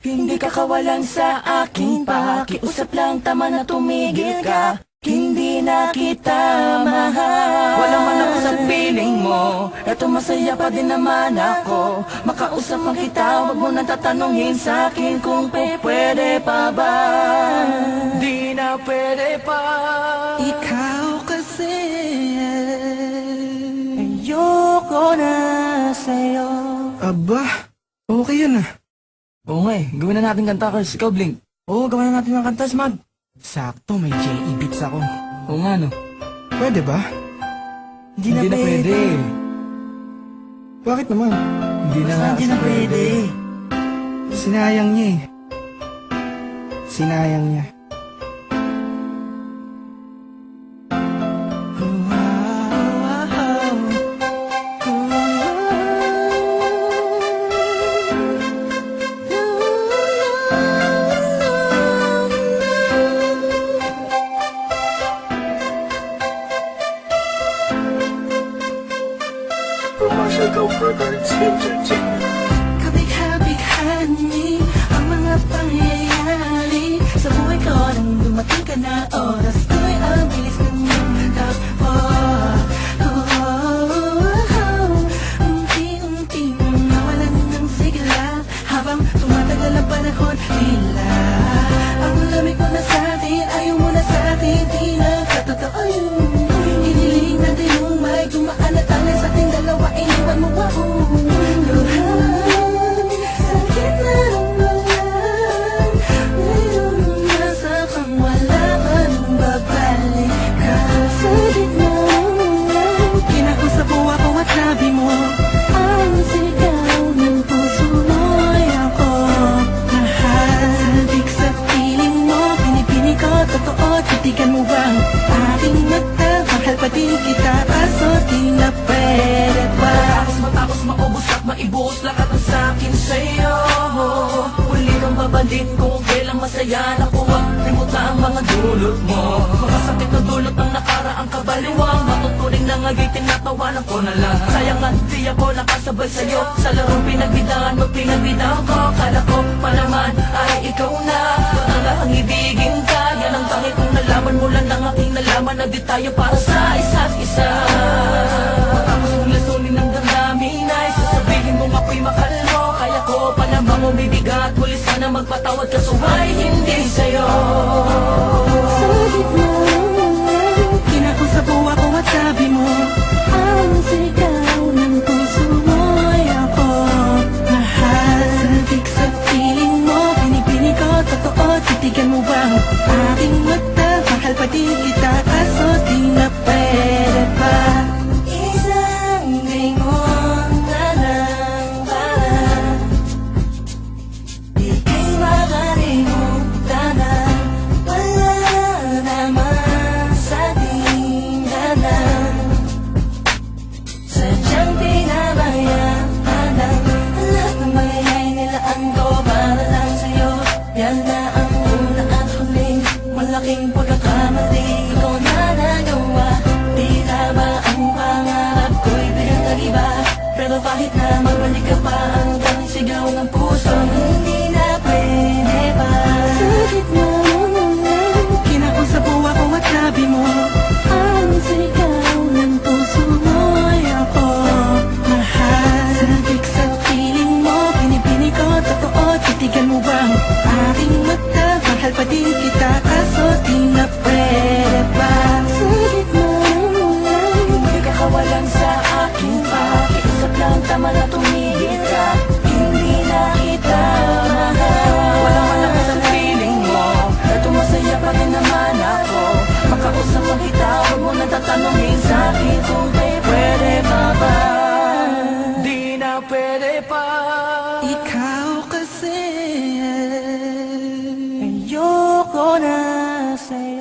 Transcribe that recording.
Hindi ka kawalan sa aking pakiusap lang, tama na tumigil ka. Hindi na kita mahal. Wala man ako sa piling mo, eto masaya pa din naman ako. Makausap man kita, wag mo nang tatanungin sa akin kung pwede pa ba. Di na pwede pa. Ikaw kasi Ayoko na sa'yo. Aba, okay yun ah. Oo nga gawin na natin kanta, Kars. Ikaw, Blink. Oo, gawin na natin ng kanta, Smag. Sakto, may J.E. beats ako. Oo nga, no? Pwede ba? Hindi na pwede. Bakit naman? Hindi na nga Hindi kasi na pwede. Sinayang niya eh. Sinayang niya. Kabigha-bighani ang mga pangyayari sa buhay ko nang dumating ka na. Oras ko'y ang bilis ng iyong takbo. Unti-unti nang nawalan ng sigla habang tumatagal ang panahon. Tila ang lamig mo na sa'tin, ayaw mo na sa'tin, di na katotoo yun. Hiniling natin yung may dumaan at alay sa ating dalawa, iniwan mo ako. Sakit na ng bayan, ngayon nasa kang wala ka nang babalik ka. Sa gitna ng kinausap mo ako at sabi mo, ang sigaw ng puso mo'y ako mahal. Sabik sa piling mo, pinipini ko, totoo, titigan mo bang aking mata? Mahal pa din kita, kaso di na pwede pa. Matapos maubos at maibuhos lahat ng sakin sa'yo. Uli kang babalik kung kailang masaya. Nakuha, limuta ang mga dulot mo. Mga sakit na dulot ng nakaraang kabaliwang. Matuturing na nga'y tinatawanan ko na lang. Sayang at di ako nakasabay sa'yo. Sa larong pinagbidahan mo, pinagbidahan ko. Kala ko pa naman ay ikaw na. Totala ang ibigin ka. Yan ang tangi kong nalaman mo lang ng aking nalaman na di tayo para sa isa't isa. Matapos mong lasunin ng damdamin ay sasabihin mong ako'y mahal mo. Kaya ko pa namang umibigat. Huli sana magpatawad ka, suway hindi sa'yo. Sa gitna ng kinakusap mo ako at sabi mo, ang sigaw ng puso mo'y ako mahal. Sabik sa piling mo, pinipini ko, totoo, titigan mo bang aking mata? Mahal pa din kita, kaso di na pwede pa. Isang lingon na lang para di kay makalimutan na wala naman sa tinggalan. Sadyang pinabayaan ang lahat ng bagay nilaan ko para lang sa'yo. Yan na ang una at huling malaking pagkakamali. Ikaw na nagawa, tila ba ang pangarap ko'y biglang nag-iba? Pero kahit na magbalik ka pa, ang tanging sigaw ng puso, hindi na pwede pa. Sa gitna ng kinausap mo ako at sabi mo, ang sigaw ng puso mo'y ako mahal. Sabik sa piling mo, pinipini ko, totoo, titigan mo bang aking mata? Mahal pa din kita, kaso di na pwede pa. Sa gitna ng Hindi ka kawalan sa aking pakiusap lang, tama na tumigil ka. Hindi na kita mahal. Wala man ako sa piling mo, eto masaya pa din naman ako. Makausap man kita, huwag mo nang tatanungin sa akin kung pwede pa ba. Di na pwede pa. ikaw kasi Ayoko na sa'yo.